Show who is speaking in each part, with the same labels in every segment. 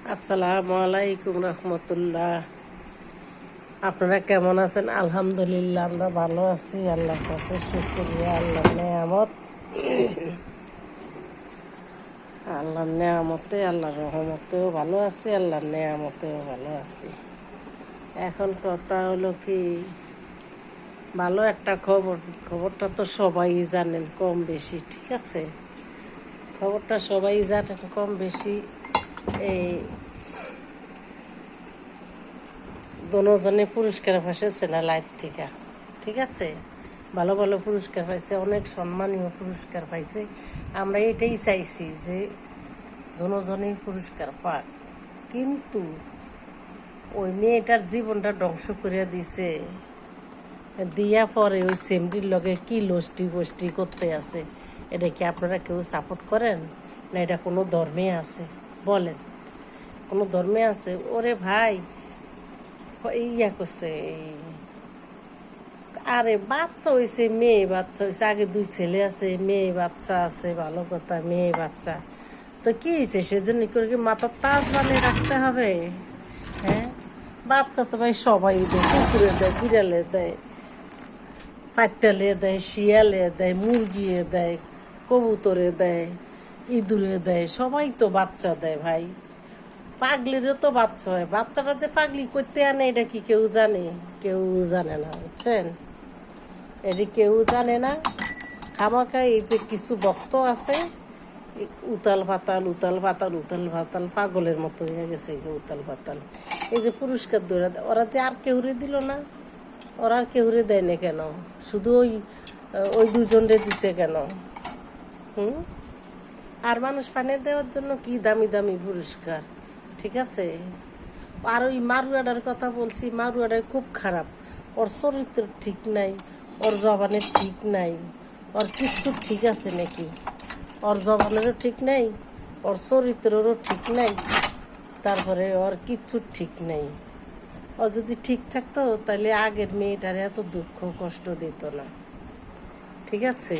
Speaker 1: আসসালামু আলাইকুম রহমতুল্লাহ। আপনারা কেমন আছেন? আলহামদুলিল্লাহ আমরা ভালো আছি। আল্লাহর কাছে শুকরিয়া। আল্লাহর নেয়ামতে আল্লাহর রহমতেও ভালো আছি, আল্লাহর নেয়ামতেও ভালো আছি। এখন কথা হলো কি, ভালো একটা খবরটা তো সবাই জানেন কম বেশি, ঠিক আছে? খবরটা সবাই জানেন কম বেশি। এই দুজনে পুরস্কার পাইছে না লাইফ থেকে, ঠিক আছে? ভালো ভালো পুরস্কার পাইছে, অনেক সম্মানীয় পুরস্কার পাইছে। আমরা এটাই চাইছি যে দুজনেই পুরস্কার পাক, কিন্তু ওই মেয়েটার জীবনটা ধ্বংস করে দিছে। দিয়া পরে ওই সেমডির লগে কি লষ্টি বষ্টি করতে আছে, এটা কি আপনারা কেউ সাপোর্ট করেন? না এটা কোনো ধর্মে আছে? বলেন, কোনো ধর্মে আছে? ওরে ভাই ইয়া করছে, আরে বাচ্চা হয়েছে, মেয়ে বাচ্চা হয়েছে, আগে দুই ছেলে আছে, মেয়ে বাচ্চা আছে, ভালো কথা, মেয়ে বাচ্চা তো কি হয়েছে? সেজন্য করে কি মাথার তাজ বানিয়ে রাখতে হবে? হ্যাঁ, বাচ্চা তো ভাই সবাই দেয়, কুকুরে দেয়, বিড়ালে দেয়, পাইতালে দেয়, শিয়ালে দেয়, মুরগিয়ে দেয়, কবুতরে দেয়, ইঁদুরে দেয়, সবাই তো বাচ্চা দেয় ভাই। পাগলিরও তো বাচ্চা হয়। বাচ্চাটা যে পাগলি করতে আনে এটা কি কেউ জানে? কেউ জানে না, বুঝছেন? এটি কেউ জানে না। খামাখা এই যে কিছু ভক্ত আছে, উতাল পাতাল উতাল পাতাল উতাল পাতাল পাগলের মতো হয়ে গেছে উতাল পাতাল। এই যে পুরস্কার দৌড়া ওরা দিয়ে আর কেউরে দিল না, ওরা আর কেউরে দেয় না কেন? শুধু ওই ওই দুজনরে দিছে কেন? হুম, আর মানুষ পানি দেওয়ার জন্য কি দামি দামি পুরস্কার, ঠিক আছে? আর ওই মারুয়াডার কথা বলছি, মারুয়াডার খুব খারাপ। ওর চরিত্র ঠিক নাই, ওর জবানের ঠিক নাই, ওর কিছু ঠিক আছে নাকি? ওর জবানেরও ঠিক নাই, ওর চরিত্রেরও ঠিক নাই, তারপরে ওর কিচ্ছু ঠিক নেই। ও যদি ঠিক থাকতো তাহলে আগের মেয়েটার এত দুঃখ কষ্ট দিত না, ঠিক আছে?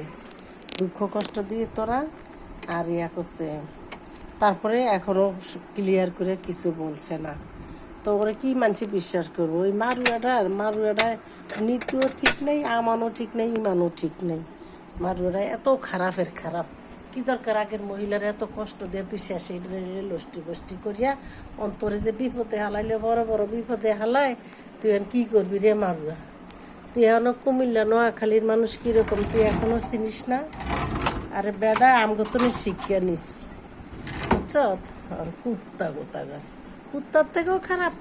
Speaker 1: দুঃখ কষ্ট দিয়ে তোরা আর ইয়া করছে, তারপরে এখনও ক্লিয়ার করে কিছু বলছে না। তো ওরা কি মানুষ বিশ্বাস করবো? ওই মারুয়াটা নীতিও ঠিক নেই, আমানও ঠিক নেই, ইমানও ঠিক নেই। মারুয়ারা এত খারাপের খারাপ। কি দরকার আগের মহিলার এত কষ্ট দিয়ে তুই শেষে লষ্টি বষ্টি করিয়া অন্তরে যে বিপদে হালাইলে, বড় বড় বিপদে হালায়, তুই এখন কী করবি রে মারুয়া? তুই এখনো কুমিল্লা নোয়াখালীর মানুষ কীরকম তুই এখনও চিনিস না? আরে বেডা আমগতনে শিক্ষা নিস, বুঝছ? আর কুত্তা গোতাগার, কুত্তার থেকেও খারাপ,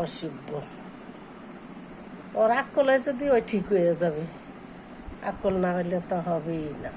Speaker 1: অসভ্য। ওর আকলে যদি ওই ঠিক হয়ে যাবে, আকল না হইলে তো হবেই না।